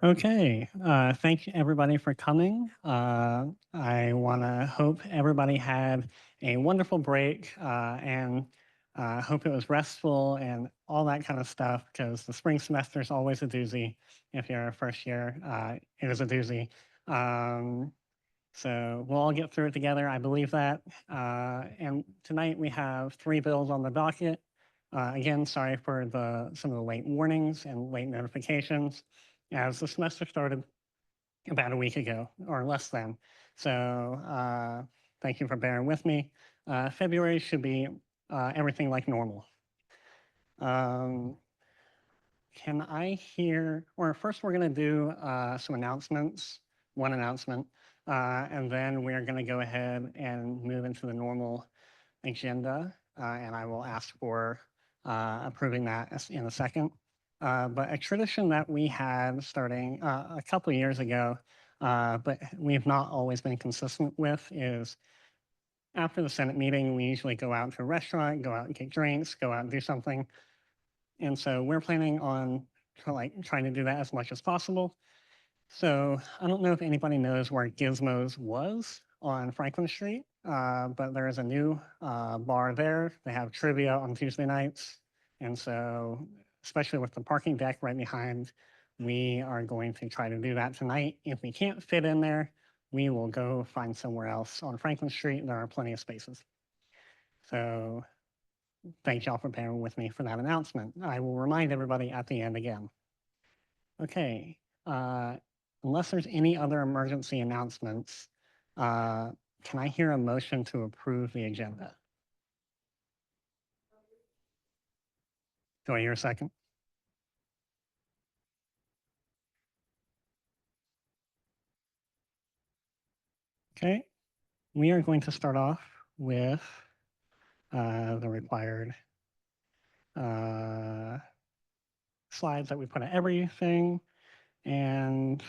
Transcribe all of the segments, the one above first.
Okay, thank everybody for coming. I want to hope everybody had a wonderful break and hope it was restful and all that kind of stuff because the spring semester is always a doozy. If you're a first year, it is a doozy. Um, so we'll all get through it together. I believe that. And tonight we have 3 bills on the docket. Again, sorry for some of the late warnings and late notifications as the semester started about a week ago or less than. So thank you for bearing with me. February should be everything like normal. Um, can I hear, or first we're going to do some announcements, one announcement, and then we're going to go ahead and move into the normal agenda, and I will ask for approving that in a second. But a tradition that we had starting a couple of years ago, but we've not always been consistent with is after the Senate meeting, we usually go out to a restaurant, go out and get drinks, go out and do something. And so we're planning on trying to do that as much as possible. So I don't know if anybody knows where Gizmos was on Franklin Street, but there is a new bar there. They have trivia on Tuesday nights. And so, especially with the parking deck right behind, we are going to try to do that tonight. If we can't fit in there, we will go find somewhere else on Franklin Street. There are plenty of spaces. So thank y'all for bearing with me for that announcement. I will remind everybody at the end again. Okay, unless there's any other emergency announcements, can I hear a motion to approve the agenda? Do I hear a second? Okay, we are going to start off with the required slides that we put on everything. And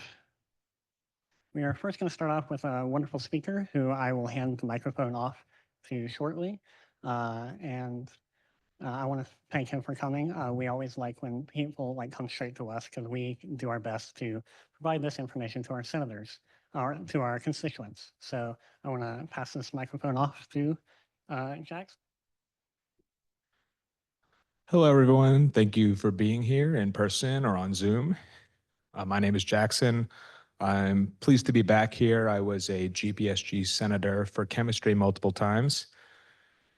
we are first going to start off with a wonderful speaker who I will hand the microphone off to shortly. And I want to thank him for coming. We always like when people come straight to us because we do our best to provide this information to our senators or to our constituents. So I want to pass this microphone off to Jax. Hello, everyone. Thank you for being here in person or on Zoom. My name is Jackson. I'm pleased to be back here. I was a GPSG senator for chemistry multiple times.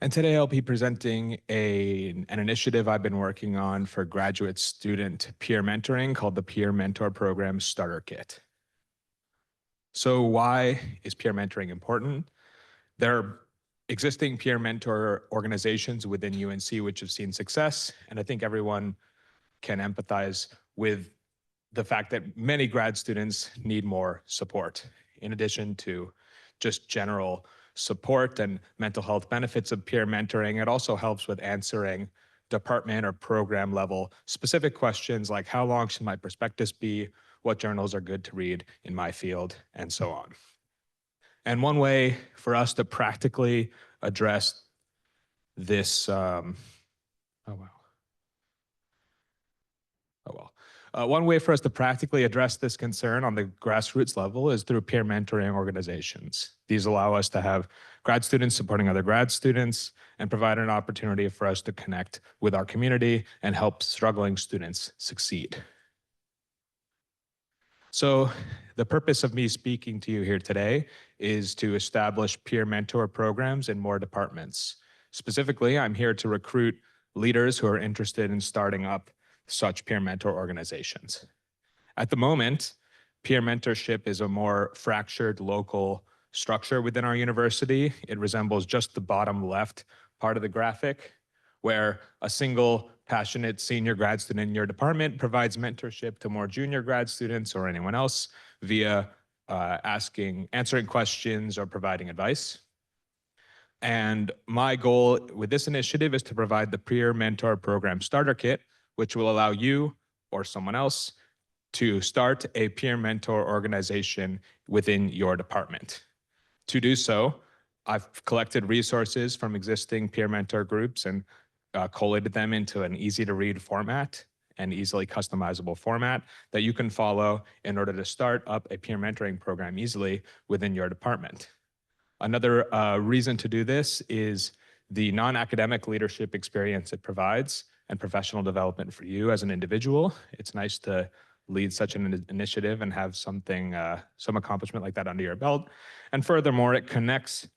And today I'll be presenting an initiative I've been working on for graduate student peer mentoring called the Peer Mentor Program Starter Kit. So why is peer mentoring important? There are existing peer mentor organizations within UNC which have seen success, and I think everyone can empathize with the fact that many grad students need more support. In addition to just general support and mental health benefits of peer mentoring, it also helps with answering department or program level specific questions like how long should my prospectus be, what journals are good to read in my field, and so on. And one way for us to practically address this, one way for us to practically address this concern on the grassroots level is through peer mentoring organizations. These allow us to have grad students supporting other grad students and provide an opportunity for us to connect with our community and help struggling students succeed. So the purpose of me speaking to you here today is to establish peer mentor programs in more departments. Specifically, I'm here to recruit leaders who are interested in starting up such peer mentor organizations. At the moment, peer mentorship is a more fractured local structure within our university. It resembles just the bottom left part of the graphic, where a single passionate senior grad student in your department provides mentorship to more junior grad students or anyone else via answering questions or providing advice. And my goal with this initiative is to provide the Peer Mentor Program Starter Kit, which will allow you or someone else to start a peer mentor organization within your department. To do so, I've collected resources from existing peer mentor groups and collated them into an easy to read format. and easily customizable format that you can follow in order to start up a peer mentoring program easily within your department. Another reason to do this is the non-academic leadership experience it provides and professional development for you as an individual. It's nice to lead such an initiative and have something, some accomplishment like that under your belt. And furthermore, it connects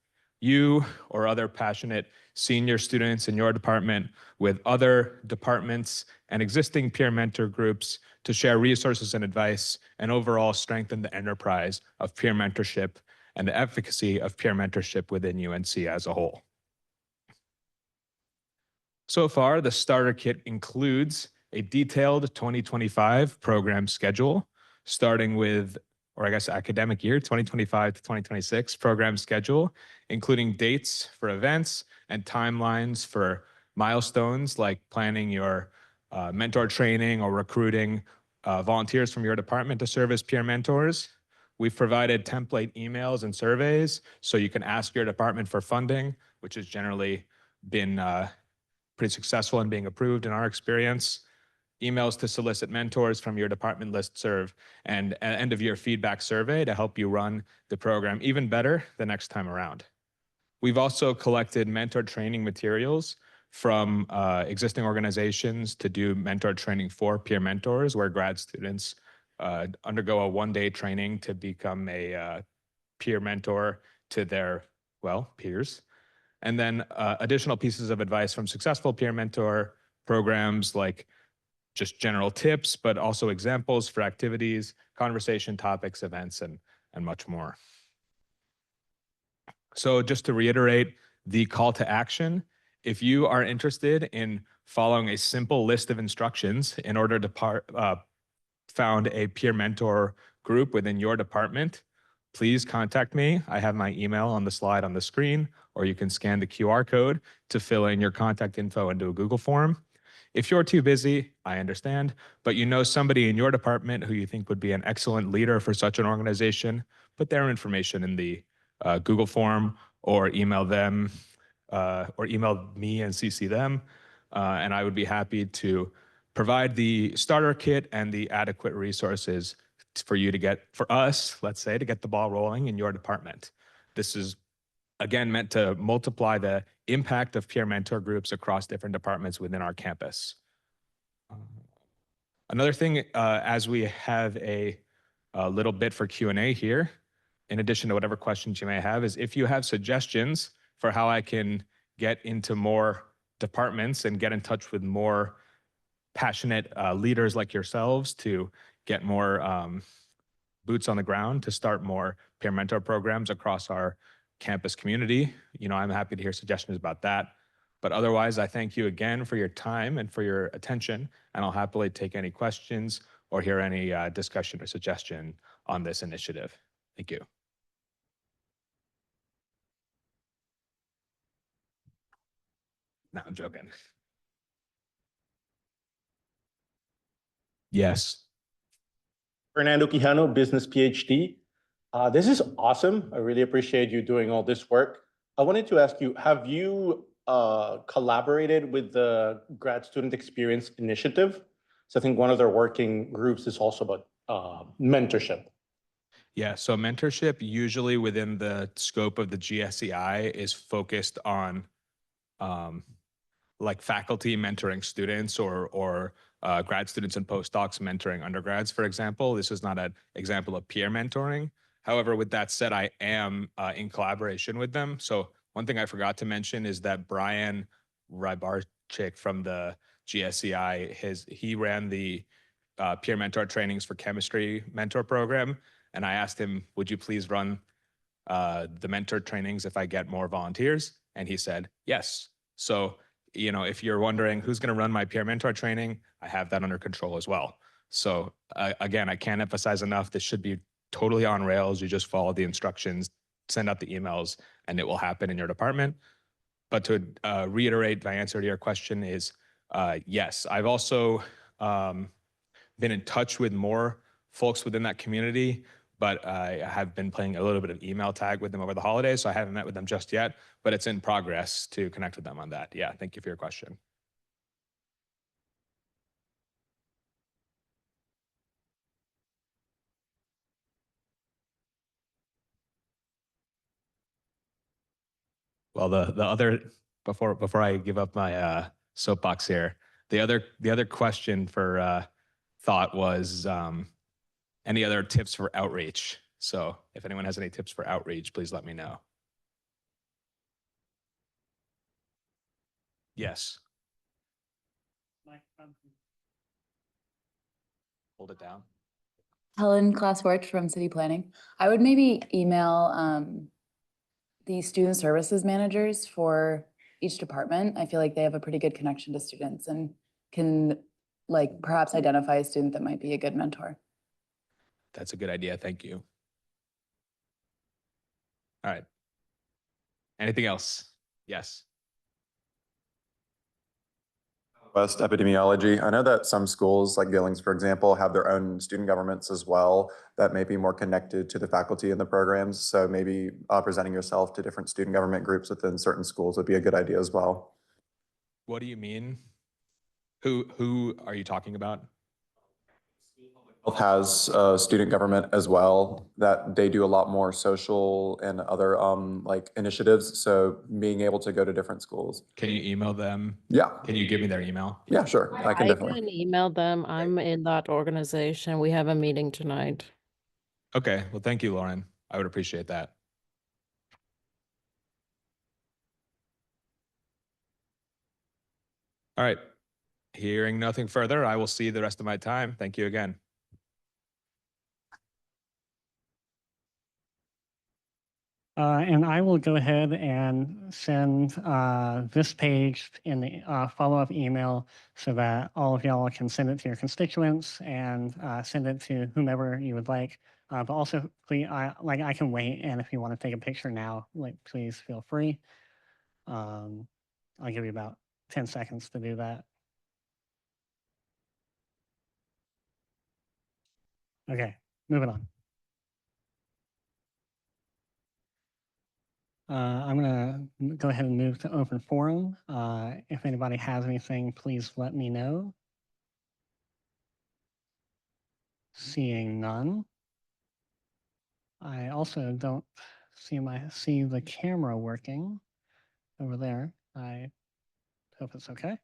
you or other passionate senior students in your department with other departments and existing peer mentor groups to share resources and advice and overall strengthen the enterprise of peer mentorship and the efficacy of peer mentorship within UNC as a whole. So far, the starter kit includes a detailed 2025 program schedule, starting with, or I guess academic year 2025 to 2026 program schedule, including dates for events and timelines for milestones like planning your mentor training or recruiting volunteers from your department to serve as peer mentors. We've provided template emails and surveys so you can ask your department for funding, which has generally been pretty successful in being approved in our experience. Emails to solicit mentors from your department listserv, and an end-of-year feedback survey to help you run the program even better the next time around. We've also collected mentor training materials from existing organizations to do mentor training for peer mentors, where grad students undergo a one-day training to become a peer mentor to their, well, peers. And then additional pieces of advice from successful peer mentor programs, like just general tips, but also examples for activities, conversation topics, events, and much more. So just to reiterate the call to action, if you are interested in following a simple list of instructions in order to found a peer mentor group within your department, please contact me. I have my email on the slide on the screen, or you can scan the QR code to fill in your contact info into a Google form. If you're too busy, I understand, but you know somebody in your department who you think would be an excellent leader for such an organization, put their information in the Google form, or email them, or email me and CC them, and I would be happy to provide the starter kit and the adequate resources for you to get, for us, let's say, to get the ball rolling in your department. This is, again, meant to multiply the impact of peer mentor groups across different departments within our campus. Another thing, as we have a little bit for Q&A here, in addition to whatever questions you may have, is if you have suggestions for how I can get into more departments and get in touch with more passionate leaders like yourselves to get more boots on the ground to start more peer mentor programs across our campus community, you know, I'm happy to hear suggestions about that. But otherwise, I thank you again for your time and for your attention, and I'll happily take any questions or hear any discussion or suggestion on this initiative. Thank you. No, I'm joking. Yes. Fernando Quijano, business PhD. This is awesome. I really appreciate you doing all this work. I wanted to ask you, have you collaborated with the Grad Student Experience Initiative? So I think one of their working groups is also about mentorship. Yeah, so mentorship usually within the scope of the GSEI is focused on like faculty mentoring students, or grad students and postdocs mentoring undergrads, for example. This is not an example of peer mentoring. However, with that said, I am in collaboration with them. So one thing I forgot to mention is that Brian Rybarczyk from the GSEI, he ran the peer mentor trainings for chemistry mentor program. And I asked him, would you please run the mentor trainings if I get more volunteers? And he said, yes. So, you know, if you're wondering who's going to run my peer mentor training, I have that under control as well. So again, I can't emphasize enough, this should be totally on rails. You just follow the instructions, send out the emails, and it will happen in your department. But to reiterate, my answer to your question is yes. I've also been in touch with more folks within that community, but I have been playing a little bit of email tag with them over the holidays, so I haven't met with them just yet, but it's in progress to connect with them on that. Yeah, thank you for your question. Well, the other before I give up my soapbox here, the other question for thought was any other tips for outreach. So if anyone has any tips for outreach, please let me know. Yes. Hold it down. Helen Classworth from City Planning. I would maybe email the student services managers for each department. I feel like they have a pretty good connection to students and can like perhaps identify a student that might be a good mentor. That's a good idea. Thank you. All right. Anything else? Yes. West epidemiology. I know that some schools, like Billings, for example, have their own student governments as well that may be more connected to the faculty in the programs. So maybe presenting yourself to different student government groups within certain schools would be a good idea as well. What do you mean? Who are you talking about? Has student government as well, that they do a lot more social and other like initiatives. So being able to go to different schools. Can you email them? Yeah. Can you give me their email? Yeah, sure. I can definitely. can email them. I'm in that organization. We have a meeting tonight. Okay. Well, thank you, Lauren. I would appreciate that. All right. Hearing nothing further, I will see the rest of my time. Thank you again. And I will go ahead and send this page in the follow-up email so that all of y'all can send it to your constituents and send it to whomever you would like. But also, please, I can wait, and if you want to take a picture now, please feel free. I'll give you about 10 seconds to do that. Okay, moving on. I'm going to go ahead and move to open forum. If anybody has anything, please let me know. Seeing none. I also don't see the camera working over there. I hope it's okay.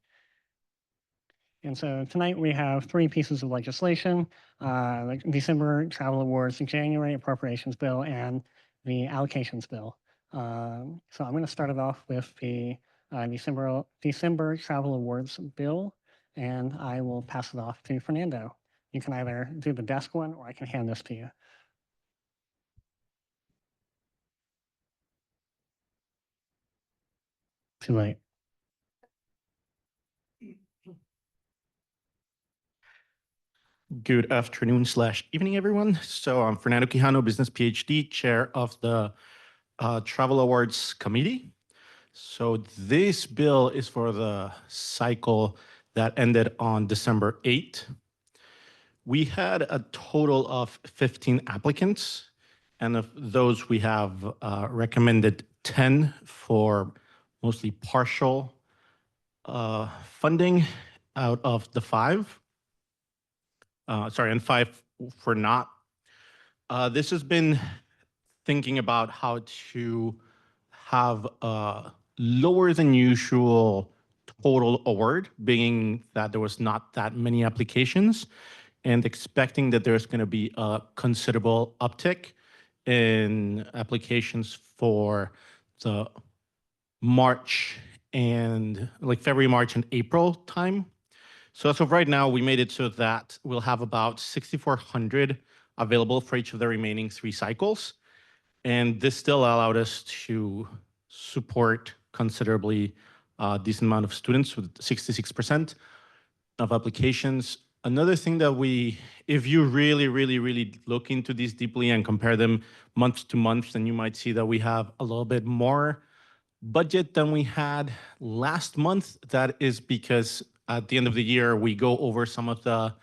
And so tonight we have 3 pieces of legislation, the December Travel Awards, the January Appropriations Bill, and the Allocations Bill. So I'm going to start it off with the December Travel Awards Bill, and I will pass it off to Fernando. You can either do the desk one, or I can hand this to you. Too late. Good afternoon/evening, everyone. So I'm Fernando Quijano, Business PhD, Chair of the Travel Awards Committee. So this bill is for the cycle that ended on December 8th. We had a total of 15 applicants, and of those we have recommended 10 for mostly partial funding out of the 5. And 5 for not. This has been thinking about how to have a lower than usual total award, being that there was not that many applications, and expecting that there's going to be a considerable uptick in applications for the March and February, March, and April time. So as of right now, we made it so that we'll have about 6,400 available for each of the remaining 3 cycles. And this still allowed us to support considerably a decent amount of students with 66% of applications. Another thing that if you really look into these deeply and compare them month to month, then you might see that we have a little bit more budget than we had last month. That is because at the end of the year, we go over some of the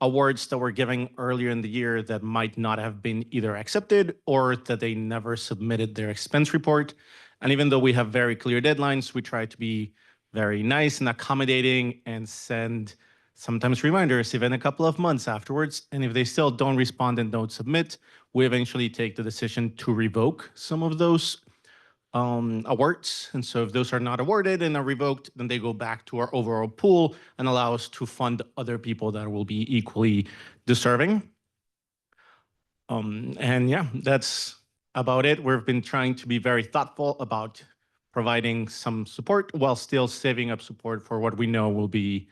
awards that were given earlier in the year that might not have been either accepted or that they never submitted their expense report. And even though we have very clear deadlines, we try to be very nice and accommodating and send sometimes reminders even a couple of months afterwards. And if they still don't respond and don't submit, we eventually take the decision to revoke some of those awards. And so if those are not awarded and are revoked, then they go back to our overall pool and allow us to fund other people that will be equally deserving. And yeah, that's about it. We've been trying to be very thoughtful about providing some support while still saving up support for what we know will be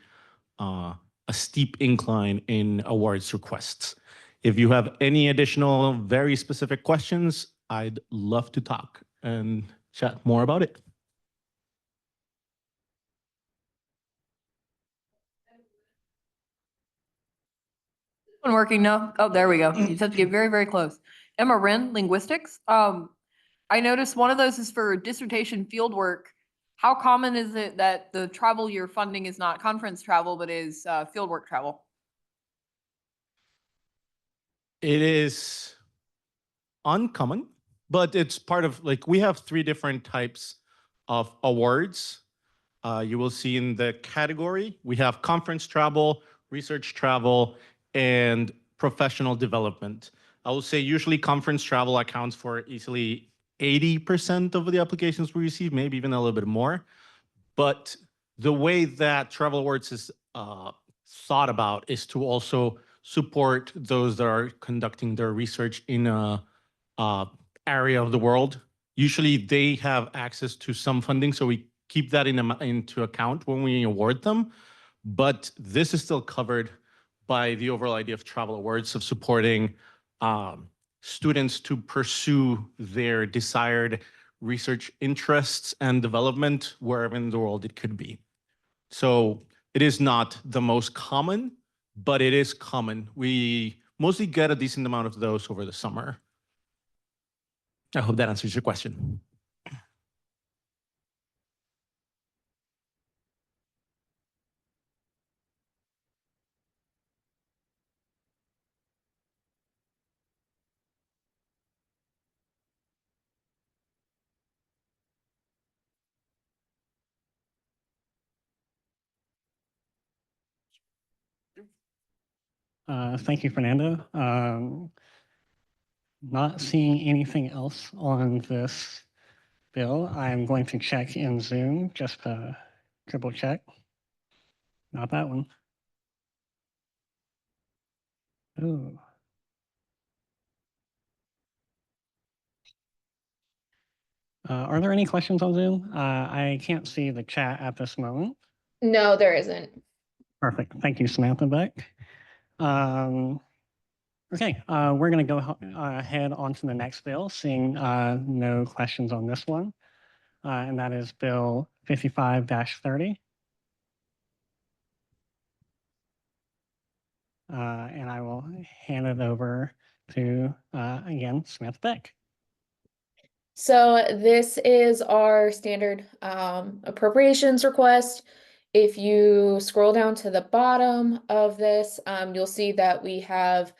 a steep incline in awards requests. If you have any additional very specific questions, I'd love to talk and chat more about it. One working? No? Oh, there we go. You just have to get very, very close. Emma Wren, linguistics. I noticed one of those is for dissertation fieldwork. How common is it that the travel you're funding is not conference travel, but is fieldwork travel? It is uncommon, but it's part of, like, we have 3 different types of awards. You will see in the category, we have conference travel, research travel, and professional development. I will say usually conference travel accounts for easily 80% of the applications we receive, maybe even a little bit more. But the way that Travel Awards is thought about is to also support those that are conducting their research in a area of the world. Usually they have access to some funding, so we keep that into account when we award them. But this is still covered by the overall idea of Travel Awards, of supporting students to pursue their desired research interests and development wherever in the world it could be. So it is not the most common, but it is common. We mostly get a decent amount of those over the summer. I hope that answers your question. Thank you, Fernando. Not seeing anything else on this bill. I'm going to check in Zoom just to triple check. Not that one. Ooh. Are there any questions on Zoom? I can't see the chat at this moment. No, there isn't. Perfect. Thank you, Samantha Beck. Okay, we're going to go ahead on to the next bill, seeing no questions on this one. And that is Bill 55-30. And I will hand it over to, again, Samantha Beck. So this is our standard appropriations request. If you scroll down to the bottom of this, you'll see that we have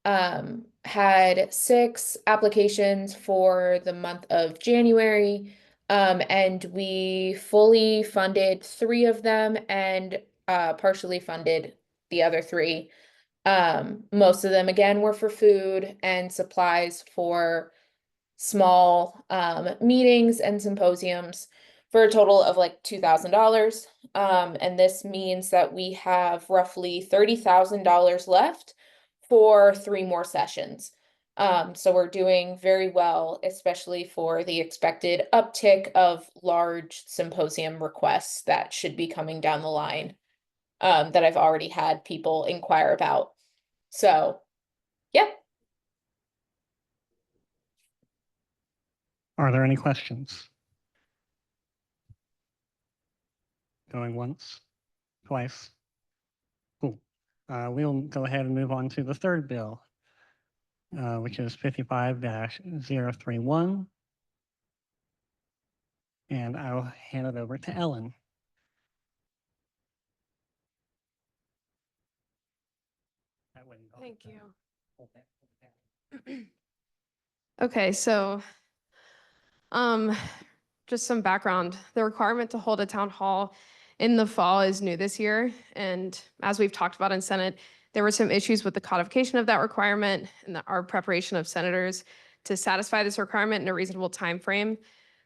had 6 applications for the month of January, and we fully funded 3 of them and partially funded the other 3. Most of them, again, were for food and supplies for small meetings and symposiums for a total of like $2,000. And this means that we have roughly $30,000 left for 3 more sessions. So we're doing very well, especially for the expected uptick of large symposium requests that should be coming down the line, that I've already had people inquire about. So, yeah. Are there any questions? Going once, twice. Cool. We'll go ahead and move on to the third bill, which is 55-031. And I'll hand it over to Ellen. Thank you. Okay, so just some background. The requirement to hold a town hall in the fall is new this year. And as we've talked about in Senate, there were some issues with the codification of that requirement and our preparation of senators to satisfy this requirement in a reasonable time frame.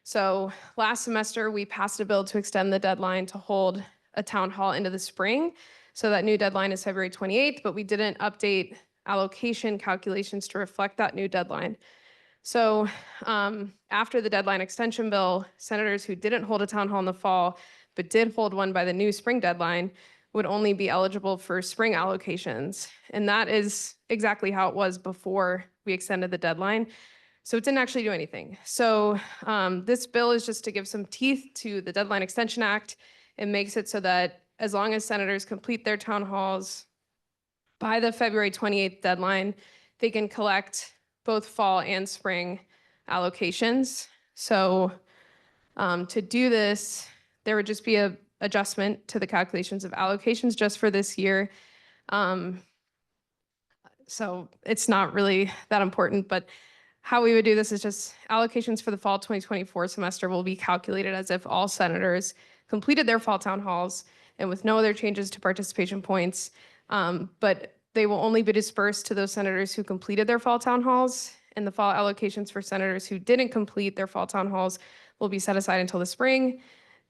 So last semester, we passed a bill to extend the deadline to hold a town hall into the spring. So that new deadline is February 28th, but we didn't update allocation calculations to reflect that new deadline. So after the deadline extension bill, senators who didn't hold a town hall in the fall, but did hold one by the new spring deadline would only be eligible for spring allocations. And that is exactly how it was before we extended the deadline. So it didn't actually do anything. So this bill is just to give some teeth to the Deadline Extension Act. It makes it so that as long as senators complete their town halls by the February 28th deadline, they can collect both fall and spring allocations. So to do this, there would just be a adjustment to the calculations of allocations just for this year. So it's not really that important, but how we would do this is just allocations for the fall 2024 semester will be calculated as if all senators completed their fall town halls and with no other changes to participation points. But they will only be dispersed to those senators who completed their fall town halls, and the fall allocations for senators who didn't complete their fall town halls will be set aside until the spring.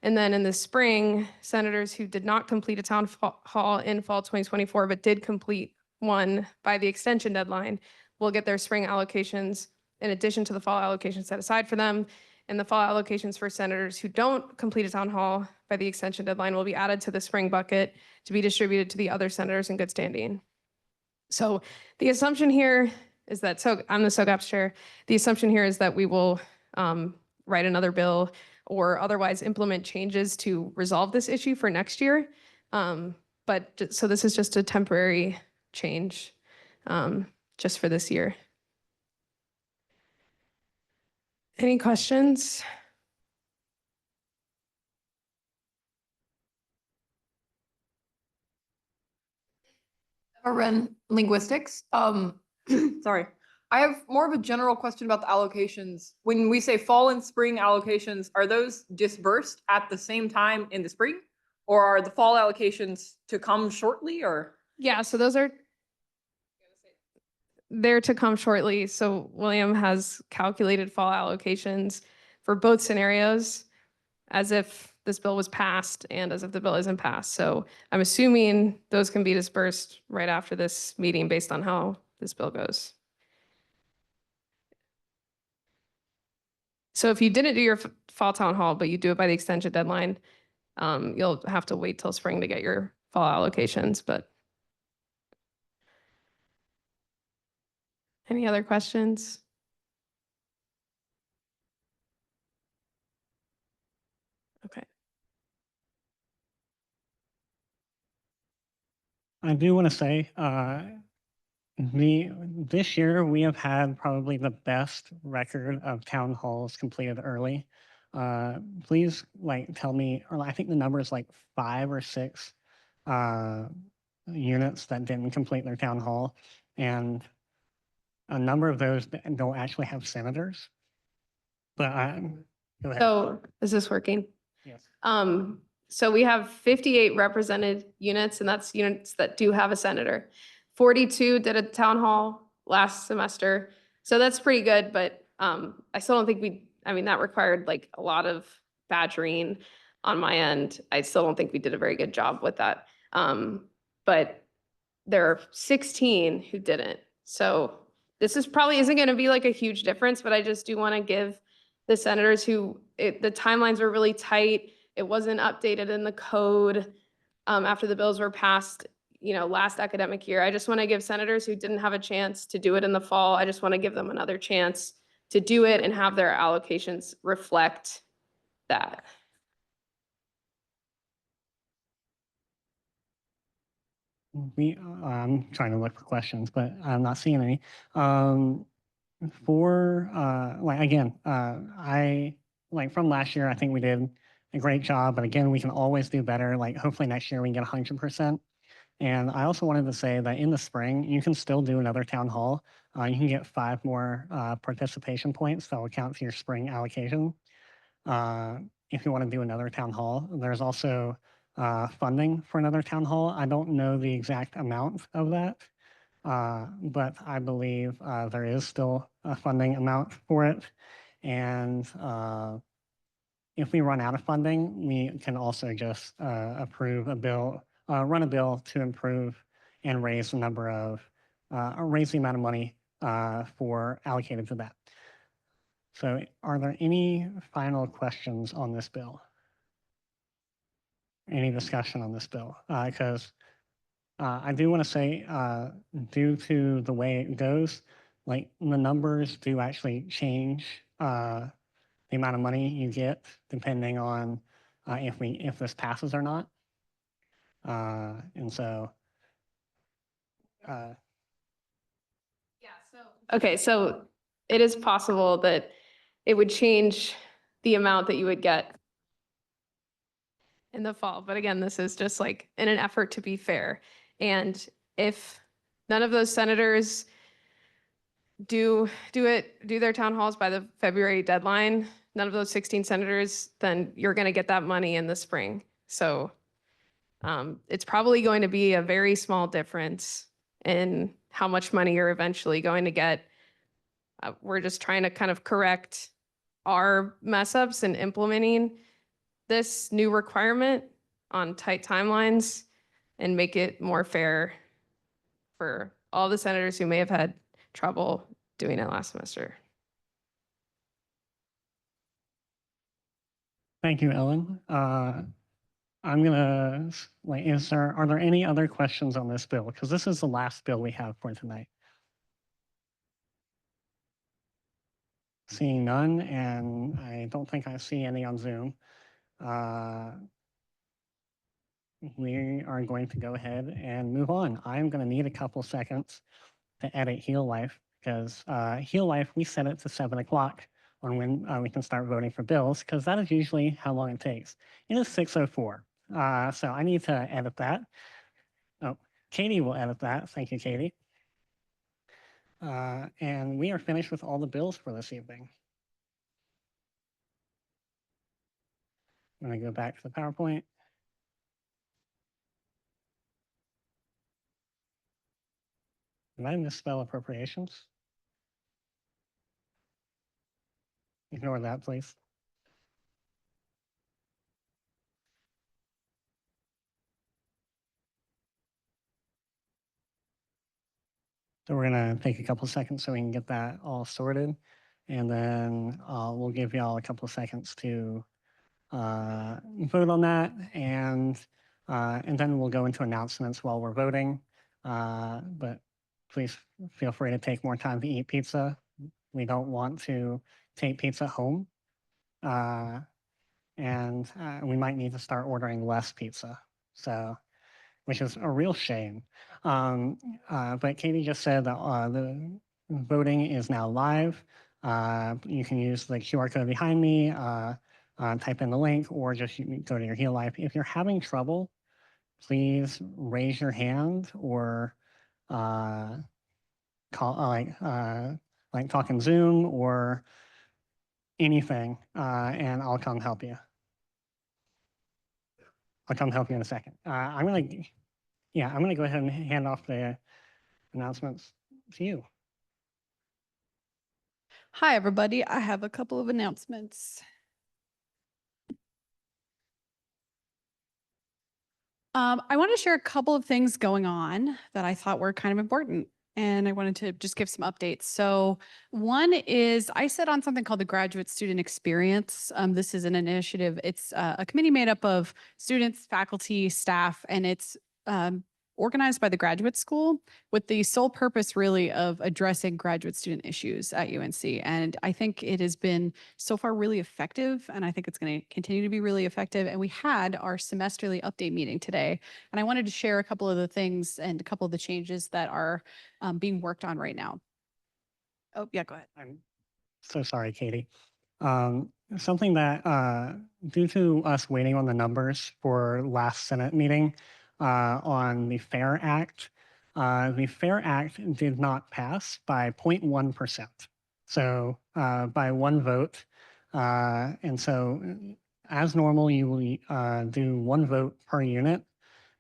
And then in the spring, senators who did not complete a town hall in fall 2024 but did complete one by the extension deadline will get their spring allocations in addition to the fall allocations set aside for them. And the fall allocations for senators who don't complete a town hall by the extension deadline will be added to the spring bucket to be distributed to the other senators in good standing. So the assumption here is that, so I'm the SOGAPS chair, the assumption here is that we will write another bill or otherwise implement changes to resolve this issue for next year. So this is just a temporary change just for this year. Any questions? Ren, linguistics. Sorry. I have more of a general question about the allocations. When we say fall and spring allocations, are those dispersed at the same time in the spring? Or are the fall allocations to come shortly or? Yeah, so those are there to come shortly. So William has calculated fall allocations for both scenarios as if this bill was passed and as if the bill isn't passed. So I'm assuming those can be dispersed right after this meeting based on how this bill goes. So if you didn't do your fall town hall, but you do it by the extension deadline, you'll have to wait till spring to get your fall allocations, but. Any other questions? Okay. I do want to say, this year we have had probably the best record of town halls completed early. Please tell me, or I think the number is 5 or 6 units that didn't complete their town hall, and a number of those don't actually have senators. But go ahead. So is this working? Yes. So we have 58 represented units, and that's units that do have a senator. 42 did a town hall last semester. So that's pretty good, but I still don't think that required a lot of badgering on my end. I still don't think we did a very good job with that. But there are 16 who didn't. So this probably isn't going to be a huge difference, but I just do want to give the senators who the timelines were really tight. It wasn't updated in the code after the bills were passed, last academic year. I just want to give senators who didn't have a chance to do it in the fall, I just want to give them another chance to do it and have their allocations reflect that. I'm trying to look for questions, but I'm not seeing any. I from last year, I think we did a great job, but again, we can always do better. Hopefully next year we can get 100%. And I also wanted to say that in the spring, you can still do another town hall. You can get 5 more participation points that will count to your spring allocation. If you want to do another town hall, there's also funding for another town hall. I don't know the exact amount of that, but I believe there is still a funding amount for it. And if we run out of funding, we can also just approve a bill, run a bill to improve and raise the number of, raise the amount of money for allocated to that. So are there any final questions on this bill? Any discussion on this bill? Because I do want to say, due to the way it goes, like the numbers do actually change the amount of money you get depending on if this passes or not. And so, Okay, so it is possible that it would change the amount that you would get in the fall. But again, this is just like in an effort to be fair. And if none of those senators do their town halls by the February deadline, none of those 16 senators, then you're going to get that money in the spring. So it's probably going to be a very small difference in how much money you're eventually going to get. We're just trying to kind of correct our mess ups in implementing this new requirement on tight timelines and make it more fair for all the senators who may have had trouble doing it last semester. thank you, Ellen. I'm gonna, like, are there any other questions on this bill? Because this is the last bill we have for tonight. Seeing none, and I don't think I see any on Zoom. We are going to go ahead and move on. I'm going to need a couple seconds to edit Heal Life because Heal Life, we set it to 7 o'clock on when we can start voting for bills because that is usually how long it takes. It is 6:04, so I need to edit that. Oh, Katie will edit that. Thank you, Katie. And we are finished with all the bills for this evening. I'm going to go back to the PowerPoint. Did I misspell appropriations? Ignore that, please. So we're going to take a couple seconds so we can get that all sorted. And then we'll give y'all a couple of seconds to vote on that. And then we'll go into announcements while we're voting. But please feel free to take more time to eat pizza. We don't want to take pizza home. And we might need to start ordering less pizza. So, which is a real shame. But Katie just said that the voting is now live. You can use the QR code behind me, type in the link, or just go to your Heal Life. If you're having trouble, please raise your hand or call, like talk in Zoom or anything, and I'll come help you. I'll come help you in a second. I'm gonna go ahead and hand off the announcements to you. Hi, everybody. I have a couple of announcements. I want to share a couple of things going on that I thought were kind of important, and I wanted to just give some updates. So one is I sit on something called the Graduate Student Experience. This is an initiative. It's a committee made up of students, faculty, staff, and it's organized by the graduate school with the sole purpose really of addressing graduate student issues at UNC. And I think it has been so far really effective, and I think it's going to continue to be really effective. And we had our semesterly update meeting today, and I wanted to share a couple of the things and a couple of the changes that are being worked on right now. Oh, yeah, go ahead. I'm so sorry, Katie. Something that, due to us waiting on the numbers for last Senate meeting on the FAIR Act did not pass by 0.1%. So by one vote. And so as normal, you will do one vote per unit.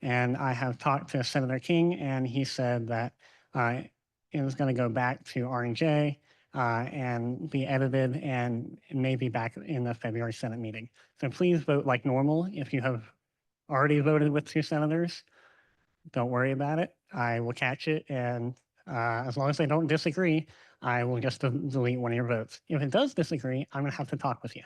And I have talked to Senator King, and he said that it was going to go back to R&J and be edited and may be back in the February Senate meeting. So please vote like normal. If you have already voted with 2 senators, don't worry about it. I will catch it, and as long as they don't disagree, I will just delete one of your votes. If it does disagree, I'm gonna have to talk with you.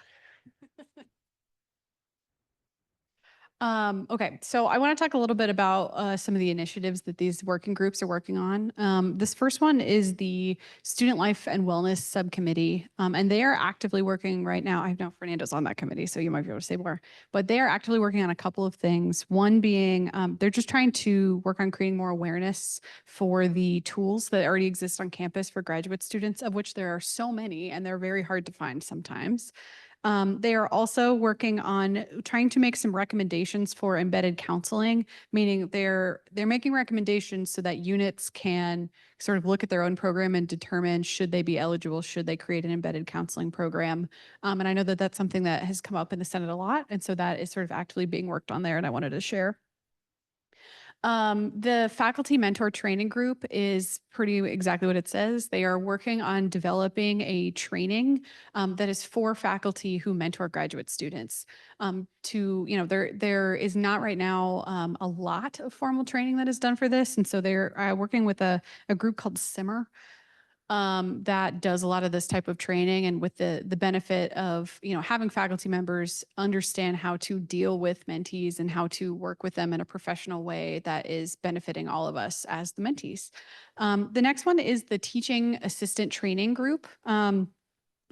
Okay, so I want to talk a little bit about some of the initiatives that these working groups are working on. This first one is the Student Life and Wellness Subcommittee, and they are actively working right now. I know Fernando's on that committee, so you might be able to say more, but they are actively working on a couple of things. One being they're just trying to work on creating more awareness for the tools that already exist on campus for graduate students, of which there are so many, and they're very hard to find sometimes. They are also working on trying to make some recommendations for embedded counseling, meaning they're making recommendations so that units can sort of look at their own program and determine should they be eligible, should they create an embedded counseling program. And I know that that's something that has come up in the Senate a lot, and so that is sort of actively being worked on there, and I wanted to share. The faculty mentor training group is pretty exactly what it says. They are working on developing a training that is for faculty who mentor graduate students. There is not right now a lot of formal training that is done for this, and so they're working with a group called Simmer. That does a lot of this type of training, and with the benefit of having faculty members understand how to deal with mentees and how to work with them in a professional way that is benefiting all of us as the mentees. The next one is the Teaching Assistant Training Group.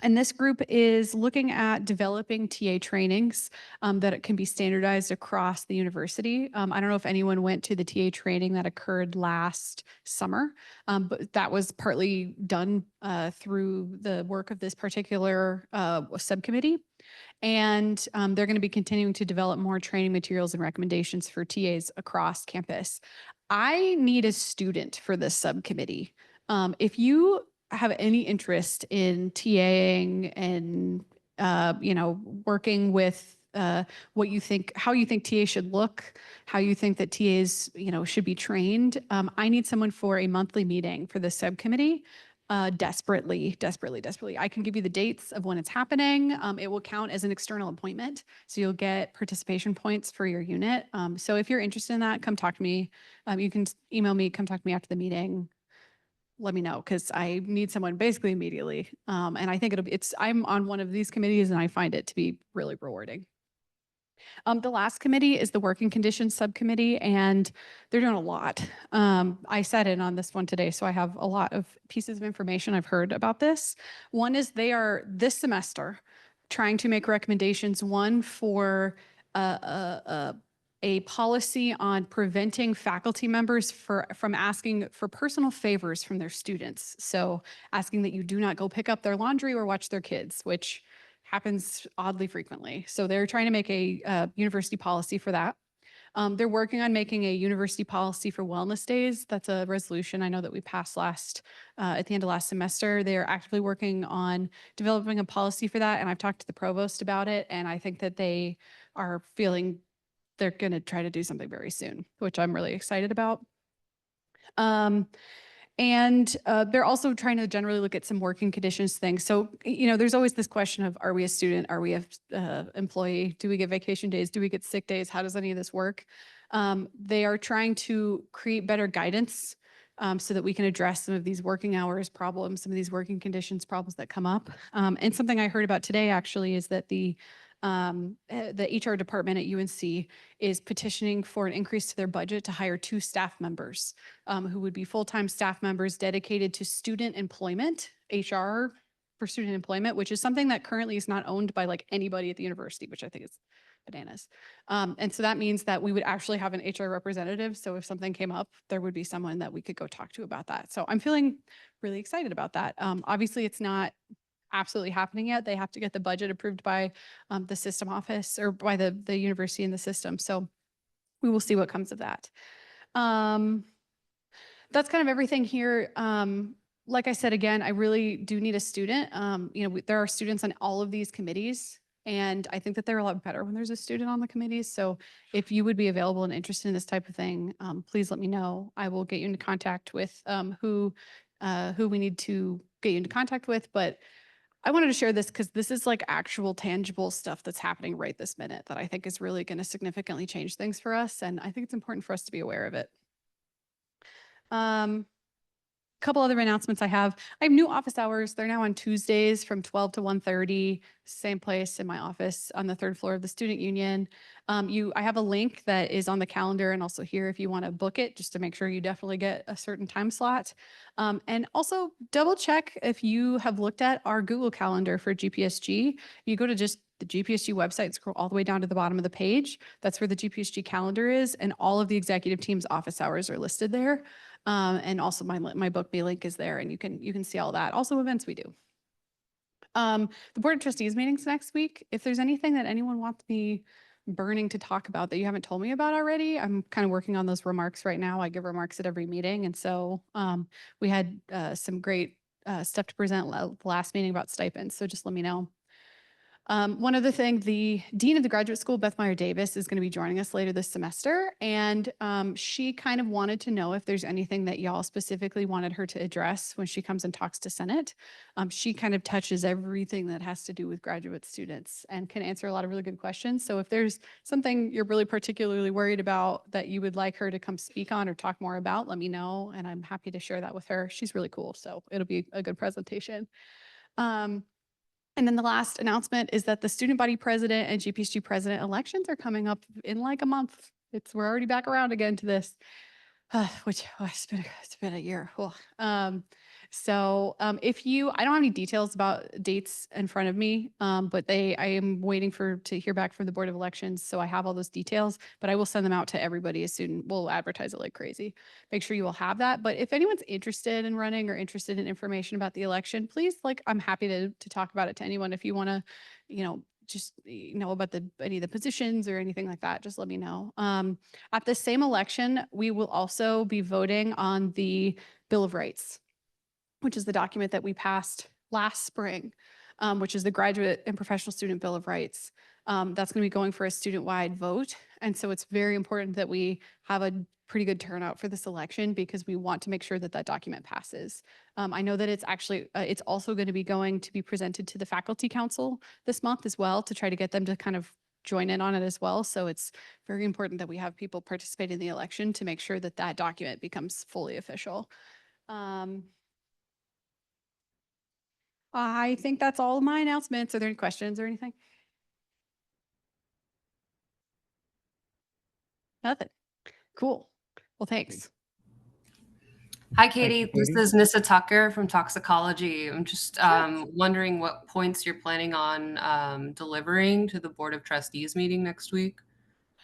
And this group is looking at developing TA trainings that it can be standardized across the university. I don't know if anyone went to the TA training that occurred last summer, but that was partly done through the work of this particular subcommittee. And they're going to be continuing to develop more training materials and recommendations for TAs across campus. I need a student for this subcommittee. If you have any interest in TAing and working with what you think, how you think TA should look, how you think that TAs should be trained, I need someone for a monthly meeting for the subcommittee. Desperately. I can give you the dates of when it's happening. It will count as an external appointment, so you'll get participation points for your unit. So if you're interested in that, come talk to me. You can email me, come talk to me after the meeting. Let me know, because I need someone basically immediately. And I think I'm on one of these committees, and I find it to be really rewarding. The last committee is the Working Conditions Subcommittee, and they're doing a lot. I sat in on this one today, so I have a lot of pieces of information I've heard about this. One is they are this semester trying to make recommendations, one for a policy on preventing faculty members from asking for personal favors from their students. So asking that you do not go pick up their laundry or watch their kids, which happens oddly frequently. So they're trying to make a university policy for that. They're working on making a university policy for wellness days. That's a resolution I know that we passed at the end of last semester. They are actively working on developing a policy for that, and I've talked to the provost about it, and I think that they are feeling they're going to try to do something very soon, which I'm really excited about. And they're also trying to generally look at some working conditions things. So, there's always this question of, are we a student? Are we a employee? Do we get vacation days? Do we get sick days? How does any of this work? They are trying to create better guidance so that we can address some of these working hours problems, some of these working conditions problems that come up. And something I heard about today actually is that the HR department at UNC is petitioning for an increase to their budget to hire 2 staff members who would be full-time staff members dedicated to student employment, HR for student employment, which is something that currently is not owned by like anybody at the university, which I think is bananas. And so that means that we would actually have an HR representative. So if something came up, there would be someone that we could go talk to about that. So I'm feeling really excited about that. Obviously, it's not absolutely happening yet. They have to get the budget approved by the system office or by the university and the system. So we will see what comes of that. That's kind of everything here. Like I said, again, I really do need a student. There are students on all of these committees, and I think that they're a lot better when there's a student on the committees. So if you would be available and interested in this type of thing, please let me know. I will get you into contact with who we need to get you into contact with, but I wanted to share this because this is like actual tangible stuff that's happening right this minute that I think is really going to significantly change things for us. And I think it's important for us to be aware of it. Couple other announcements I have new office hours. They're now on Tuesdays from 12 to 1:30, same place in my office on the 3rd floor of the Student Union. I have a link that is on the calendar and also here if you want to book it, just to make sure you definitely get a certain time slot. And also double check if you have looked at our Google Calendar for GPSG. You go to just the GPSG website, scroll all the way down to the bottom of the page. That's where the GPSG calendar is, and all of the executive team's office hours are listed there. And also my book me link is there, and you can see all that. Also events we do. The Board of Trustees meetings next week. If there's anything that anyone wants me burning to talk about that you haven't told me about already, I'm kind of working on those remarks right now. I give remarks at every meeting. And so we had some great stuff to present last meeting about stipends. So just let me know. One other thing, the Dean of the Graduate School, Beth Meyer Davis, is going to be joining us later this semester. And she kind of wanted to know if there's anything that y'all specifically wanted her to address when she comes and talks to Senate. She kind of touches everything that has to do with graduate students and can answer a lot of really good questions. So if there's something you're really particularly worried about that you would like her to come speak on or talk more about, let me know. And I'm happy to share that with her. She's really cool. So it'll be a good presentation. And then the last announcement is that the student body president and GPSG president elections are coming up in like a month. We're already back around again to this, which it's been a year. I don't have any details about dates in front of me, but I am waiting to hear back from the Board of Elections. So I have all those details, but I will send them out to everybody as soon. We'll advertise it like crazy. Make sure you will have that. But if anyone's interested in running or interested in information about the election, please, I'm happy to talk about it to anyone. If you want to, just know about any of the positions or anything like that, just let me know. At the same election, we will also be voting on the Bill of Rights, which is the document that we passed last spring, which is the Graduate and Professional Student Bill of Rights. That's going to be going for a student-wide vote. And so it's very important that we have a pretty good turnout for this election because we want to make sure that document passes. I know that it's also going to be presented to the Faculty Council this month as well to try to get them to kind of join in on it as well. So it's very important that we have people participate in the election to make sure that document becomes fully official. I think that's all of my announcements. Are there any questions or anything? Nothing. Cool. Well, thanks. Hi, Katie. you, This Katie. is Nissa Tucker from Toxicology. I'm just wondering what points you're planning on delivering to the Board of Trustees meeting next week.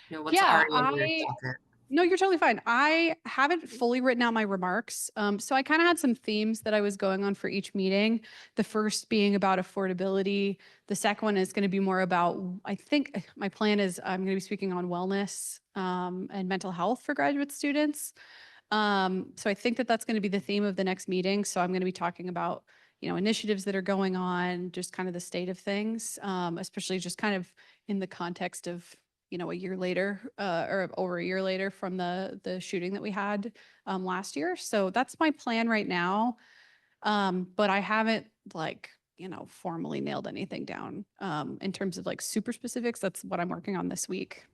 What's already in your docket? No, you're totally fine. I haven't fully written out my remarks. So I kind of had some themes that I was going on for each meeting. The first being about affordability. The second one is going to be more about, I think my plan is I'm going to be speaking on wellness and mental health for graduate students. So I think that's going to be the theme of the next meeting. So I'm going to be talking about, initiatives that are going on, just kind of the state of things, especially just kind of in the context of, a year later or over a year later from the shooting that we had last year. So that's my plan right now. But I haven't formally nailed anything down in terms of super specifics. That's what I'm working on this week.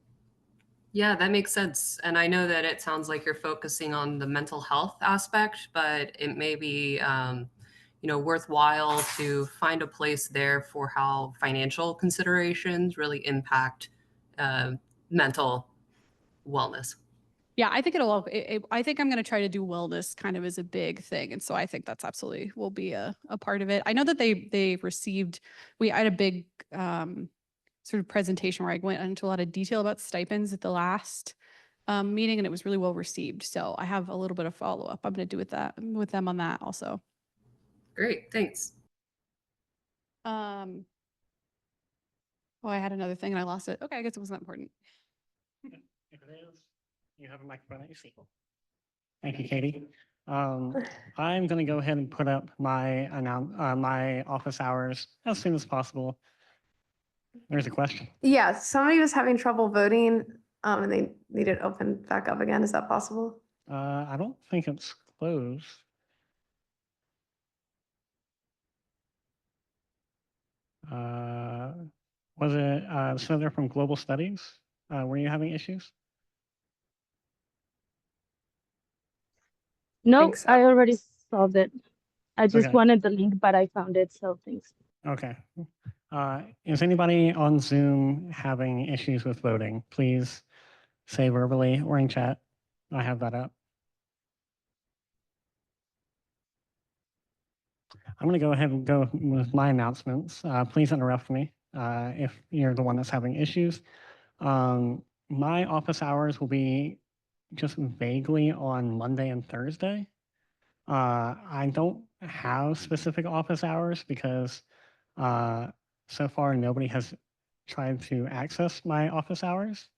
Yeah, that makes sense. And I know that it sounds like you're focusing on the mental health aspect, but it may be, worthwhile to find a place there for how financial considerations really impact mental wellness. Yeah, I think I think I'm going to try to do wellness kind of as a big thing. And so I think that's absolutely will be a part of it. I know that I had a big sort of presentation where I went into a lot of detail about stipends at the last meeting, and it was really well received. So I have a little bit of follow-up I'm going to do with them on that also. Great, thanks. I had another thing and I lost it. Okay, I guess it wasn't important. If it is, you have a microphone at your seat. Thank you, Katie. I'm going to go ahead and put up my my office hours as soon as possible. There's a question. Yeah, somebody was having trouble voting and they need it open back up again. Is that possible? I don't think it's closed. Was it the senator from Global Studies? Were you having issues? No, Think so. I already solved it. I just Okay. wanted the link, but I found it, so thanks. Okay. Is anybody on Zoom having issues with voting? Please say verbally or in chat. I have that up. I'm going to go ahead and go with my announcements. Please interrupt me if you're the one that's having issues. My office hours will be just vaguely on Monday and Thursday. I don't have specific office hours because so far nobody has tried to access my office hours.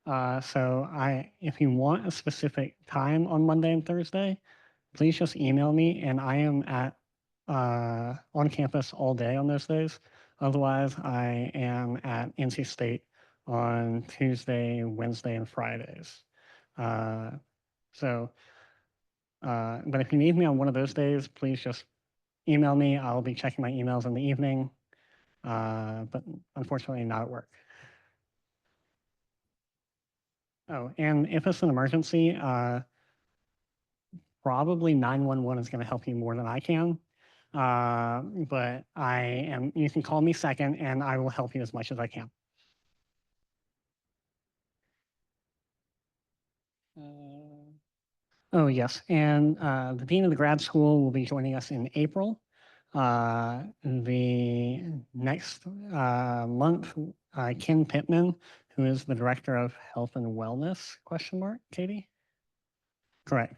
So if you want a specific time on Monday and Thursday, please just email me, and I am on campus all day on those days. Otherwise, I am at NC State on Tuesday, Wednesday, and Fridays. But if you need me on one of those days, please just email me. I'll be checking my emails in the evening, but unfortunately not at work. Oh, and if it's an emergency, probably 911 is going to help you more than I can. But you can call me second and I will help you as much as I can. Oh, yes. And the Dean of the Grad School will be joining us in April. The next month, Ken Pittman, who is the Director of Health and Wellness, Katie? Correct.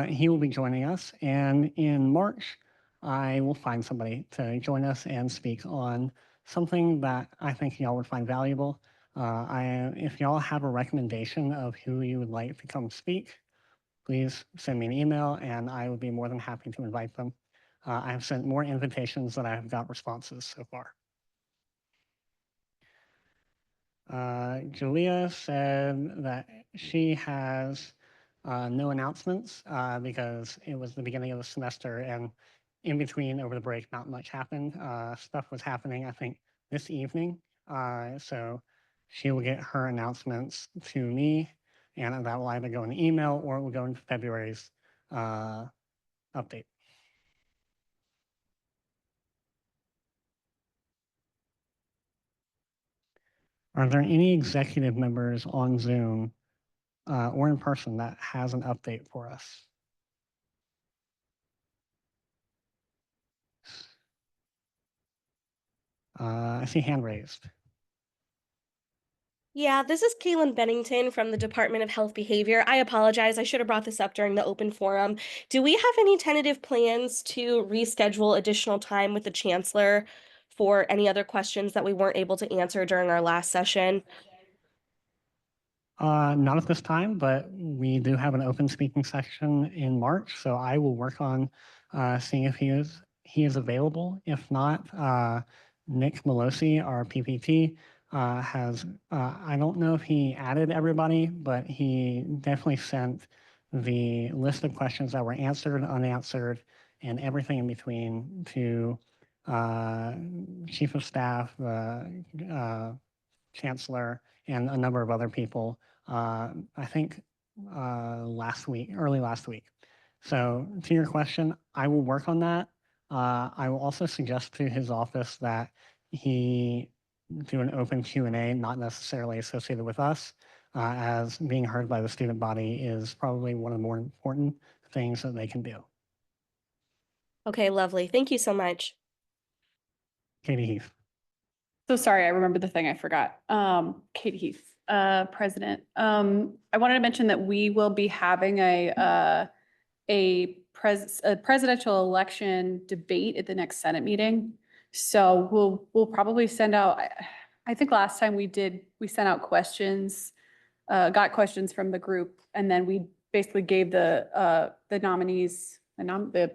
He will be joining us. And in March, I will find somebody to join us and speak on something that I think y'all would find valuable. If y'all have a recommendation of who you would like to come speak, please send me an email and I would be more than happy to invite them. I have sent more invitations than I have got responses so far. Julia said that she has no announcements because it was the beginning of the semester and in between over the break, not much happened. Stuff was happening, I think, this evening. So she will get her announcements to me and that will either go in the email or it will go into February's update. Are there any executive members on Zoom or in person that has an update for us? I see hand raised. Yeah, this is Kaylin Bennington from the Department of Health Behavior. I apologize. I should have brought this up during the open forum. Do we have any tentative plans to reschedule additional time with the chancellor for any other questions that we weren't able to answer during our last session? Not at this time, but we do have an open speaking section in March, so I will work on seeing if he is available. If not, Nick Melosi, our PPT, has, I don't know if he added everybody, but he definitely sent the list of questions that were answered, unanswered, and everything in between to Chief of Staff, Chancellor, and a number of other people, I think early last week. So to your question, I will work on that. I will also suggest to his office that he do an open Q&A, not necessarily associated with us, as being heard by the student body is probably one of the more important things that they can do. Okay, lovely. Thank you so much. Katie Heath. So sorry, I remember the thing I forgot. Katie Heath, President. I wanted to mention that we will be having a presidential election debate at the next Senate meeting. So we'll probably send out, I think last time we sent out questions, got questions from the group, and then we basically gave the nominees, the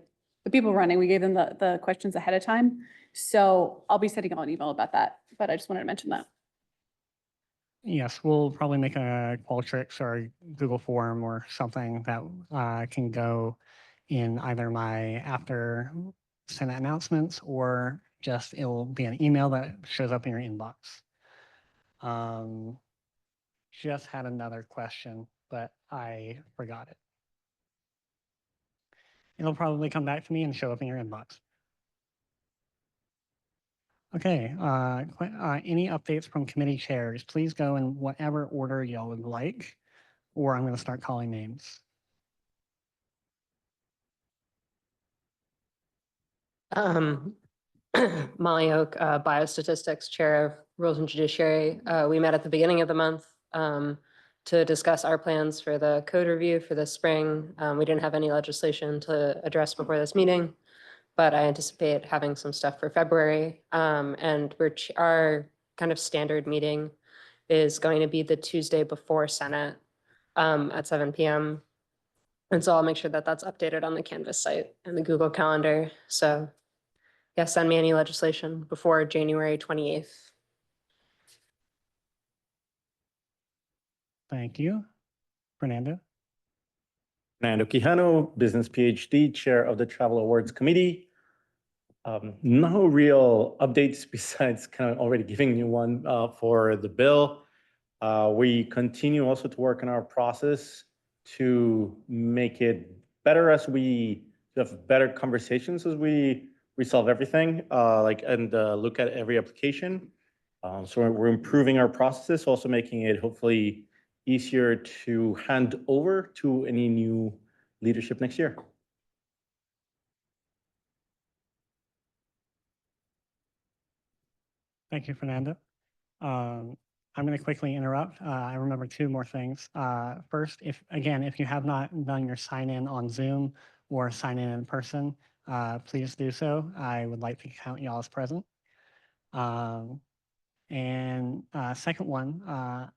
people running, we gave them the questions ahead of time. So I'll be sending out an email about that, but I just wanted to mention that. Yes, we'll probably make a Qualtrics or a Google form or something that can go in either my after Senate announcements or Just it will be an email that shows up in your inbox. Just had another question, but I forgot it. It'll probably come back to me and show up in your inbox. Okay, any updates from committee chairs? Please go in whatever order y'all would like, or I'm going to start calling names. Molly Oak, Biostatistics Chair of Rules and Judiciary. We met at the beginning of the month to discuss our plans for the code review for the spring. We didn't have any legislation to address before this meeting, but I anticipate having some stuff for February. And our kind of standard meeting is going to be the Tuesday before Senate at 7 p.m. And so I'll make sure that that's updated on the Canvas site and the Google Calendar. So yeah, send me any legislation before January 28th. Thank you. Fernando? Fernando Quijano, Business PhD, Chair of the Travel Awards Committee. No real updates besides kind of already giving you one for the bill. We continue also to work on our process to make it better as we have better conversations as we resolve everything, and look at every application. So we're improving our processes, also making it hopefully easier to hand over to any new leadership next year. Thank you, Fernando. I'm going to quickly interrupt. I remember two more things. First, if you have not done your sign in on Zoom or sign in person, please do so. I would like to count y'all as present. And second one,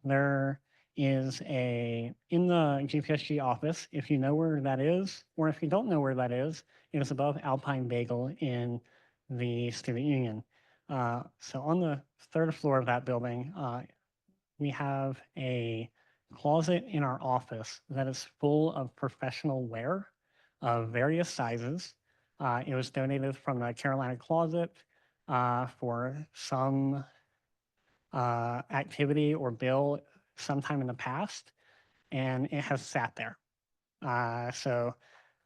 there is in the GPSG office, if you know where that is, or if you don't know where that is, it is above Alpine Bagel in the Student Union. So on the third floor of that building, we have a closet in our office that is full of professional wear of various sizes. It was donated from the Carolina Closet for some activity or bill sometime in the past, and it has sat there. So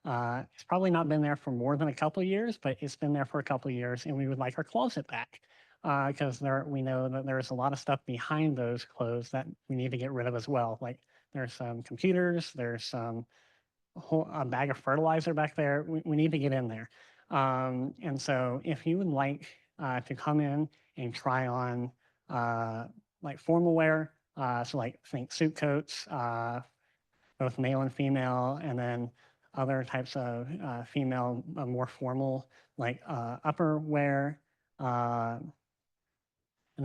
it's probably not been there for more than a couple of years, but it's been there for a couple of years, and we would like our closet back because we know that there's a lot of stuff behind those clothes that we need to get rid of as well. Like there's some computers, there's a bag of fertilizer back there. We need to get in there. And so if you would like to come in and try on like formal wear, so like think suit coats, both male and female, and then other types of female, more formal, like upper wear, and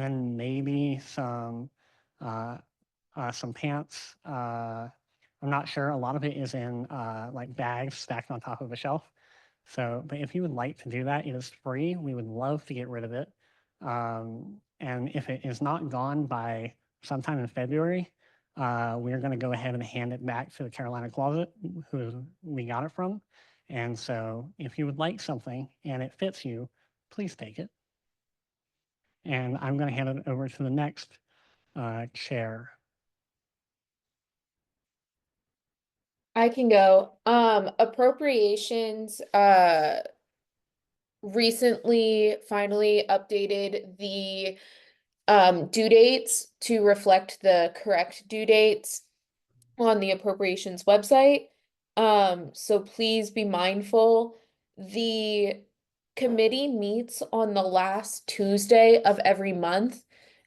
then maybe some pants. I'm not sure. A lot of it is in like bags stacked on top of a shelf. So, but if you would like to do that, it is free. We would love to get rid of it. And if it is not gone by sometime in February, we're going to go ahead and hand it back to the Carolina Closet, who we got it from. And so if you would like something and it fits you, please take it. And I'm going to hand it over to the next chair. I can go. Appropriations recently finally updated the due dates to reflect the correct due dates on the appropriations website. So please be mindful. The committee meets on the last Tuesday of every month.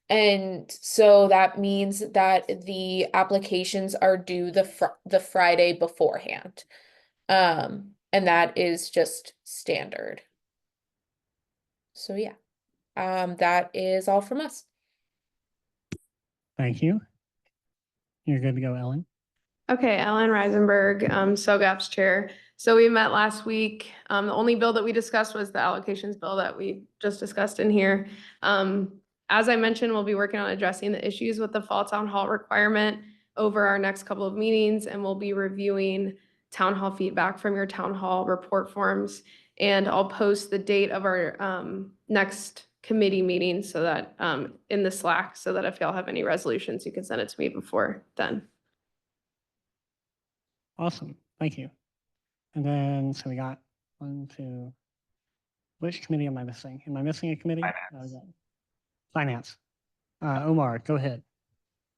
And so that means that the applications are due the Friday beforehand. And that is just standard. So yeah, that is all from us. Thank you. You're good to go, Ellen. Okay, Ellen Reisenberg, SOGAP's chair. So we met last week. The only bill that we discussed was the allocations bill that we just discussed in here. As I mentioned, we'll be working on addressing the issues with the fall town hall requirement over our next couple of meetings, and we'll be reviewing town hall feedback from your town hall report forms And I'll post the date of our next committee meeting so that in the Slack, so that if y'all have any resolutions, you can send it to me before then. Awesome. Thank you. And then, so we got 1, 2. Which committee am I missing? Am I missing a committee? Finance. Omar, go ahead.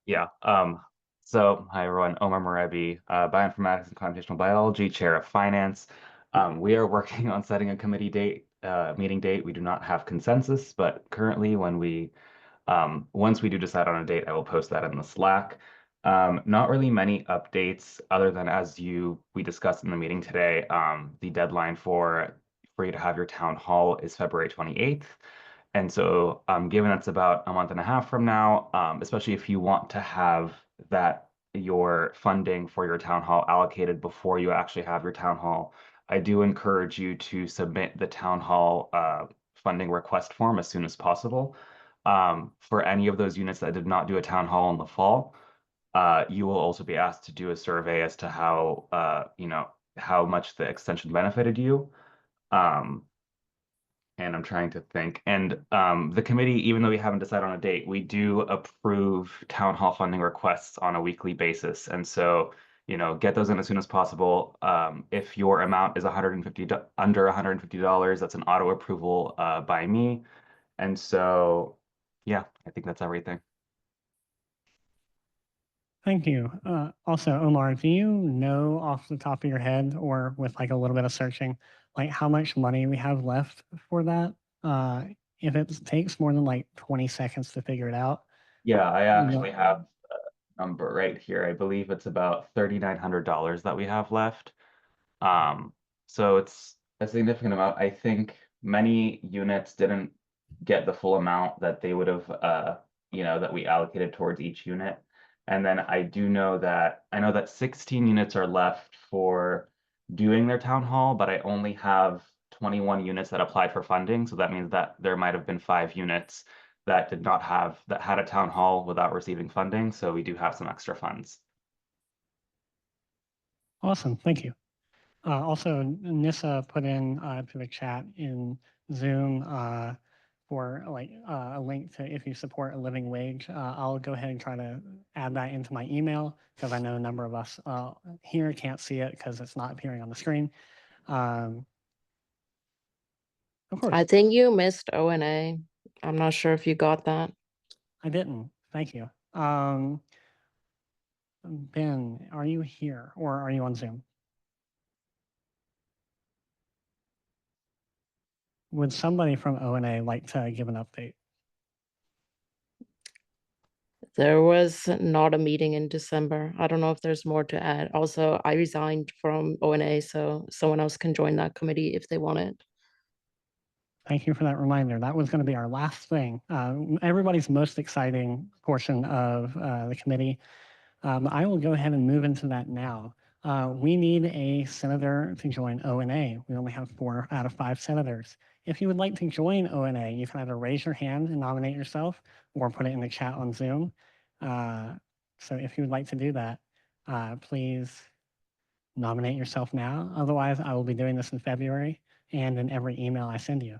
Yeah. So hi everyone, Omar Morebi, Bioinformatics and Computational Biology, Chair of Finance. We are working on setting a committee date, meeting date. We do not have consensus, but currently once we do decide on a date, I will post that in the Slack. Not really many updates other than we discussed in the meeting today, the deadline for you to have your town hall is February 28th. And so given that's about a month and a half from now, especially if you want to have your funding for your town hall allocated before you actually have your town hall, I do encourage you to submit the town hall funding request form as soon as possible. For any of those units that did not do a town hall in the fall, you will also be asked to do a survey as to how much the extension benefited you. And I'm trying to think. And the committee, even though we haven't decided on a date, we do approve town hall funding requests on a weekly basis. And so, get those in as soon as possible. If your amount is under $150, that's an auto approval by me. And so, yeah, I think that's everything. Thank you. Also, Omar, do you know off the top of your head or with like a little bit of searching, like how much money we have left for that? If it takes more than like 20 seconds to figure it out. Yeah, I actually have a number right here. I believe it's about $3,900 that we have left. So it's a significant amount. I think many units didn't get the full amount that they would have, that we allocated towards each unit. And then I know that 16 units are left for doing their town hall, but I only have 21 units that applied for funding. So that means that there might have been 5 units that had a town hall without receiving funding. So we do have some extra funds. Awesome. Thank you. Also, Nissa put in to the chat in Zoom for like a link to if you support a living wage. I'll go ahead and try to add that into my email because I know a number of us here can't see it because it's not appearing on the screen. Of course. I think you missed O&A. I'm not sure if you got that. I didn't. Thank you. Ben, are you here or are you on Zoom? Would somebody from O&A like to give an update? There was not a meeting in December. I don't know if there's more to add. Also, I resigned from O&A, so someone else can join that committee if they want it. Thank you for that reminder. That was going to be our last thing. Everybody's most exciting portion of the committee. I will go ahead and move into that now. We need a senator to join O&A. We only have 4 out of 5 senators. If you would like to join O&A, you can either raise your hand and nominate yourself or put it in the chat on Zoom. So if you would like to do that, please nominate yourself now. Otherwise, I will be doing this in February and in every email I send you.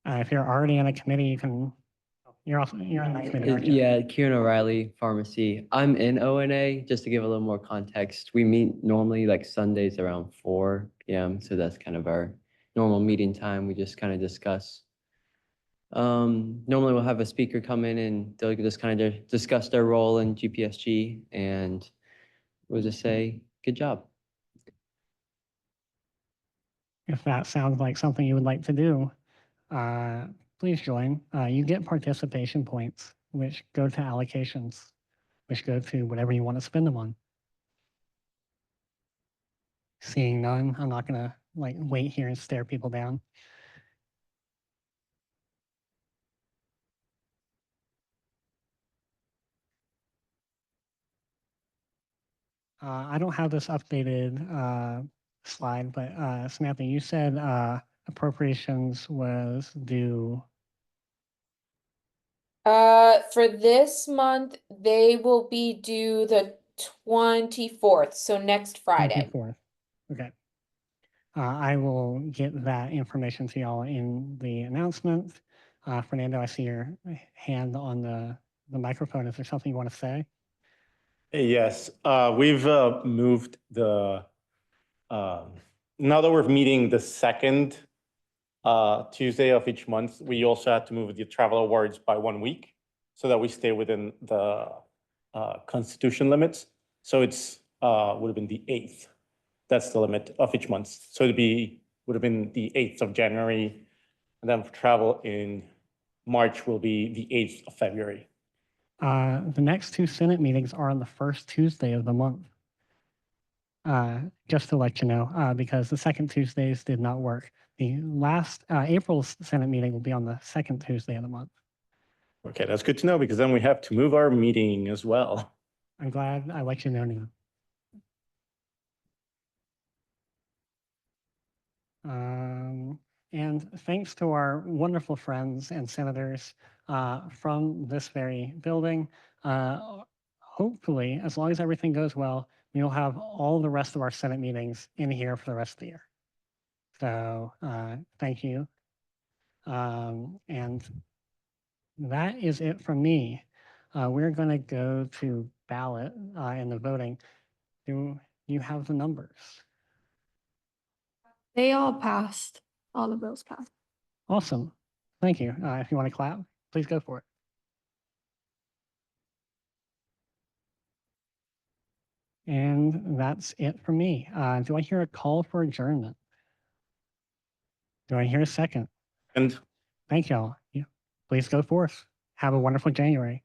If you're already in a committee, you're in that committee, aren't you? Yeah, Kieran O'Reilly, pharmacy. I'm in O&A, just to give a little more context. We meet normally like Sundays around 4 p.m. So that's kind of our normal meeting time. We just kind of discuss. Normally we'll have a speaker come in and they'll just kind of discuss their role in GPSG and we'll just say, good job. If that sounds like something you would like to do, please join. You get participation points, which go to allocations, which go to whatever you want to spend them on. Seeing none, I'm not going to like wait here and stare people down. I don't have this updated slide, but Samantha, you said appropriations was due For this month, they will be due the 24th, so next Friday. 24th. Okay. I will get that information to y'all in the announcement. Fernando, I see your hand on the microphone. Is there something you want to say? Yes, we've moved the, now that we're meeting the second Tuesday of each month, we also had to move the travel awards by 1 week so that we stay within the constitution limits. So it's would have been the 8th. That's the limit of each month. So would have been the 8th of January. And then for travel in March will be the 8th of February. The next two Senate meetings are on the first Tuesday of the month. Just to let you know, because the second Tuesdays did not work. The last April's Senate meeting will be on the second Tuesday of the month. Okay, that's good to know because then we have to move our meeting as well. I'm glad I let you know now. And thanks to our wonderful friends and senators from this very building. Hopefully, as long as everything goes well, we'll have all the rest of our Senate meetings in here for the rest of the year. So thank you. And that is it from me. We're going to go to ballot and the voting. Do you have the numbers? They all passed. All the bills passed. Awesome. Thank you. If you want to clap, please go for it. And that's it for me. Do I hear a call for adjournment? Do I hear a second? And thank y'all. Yeah. Please go forth. Have a wonderful January.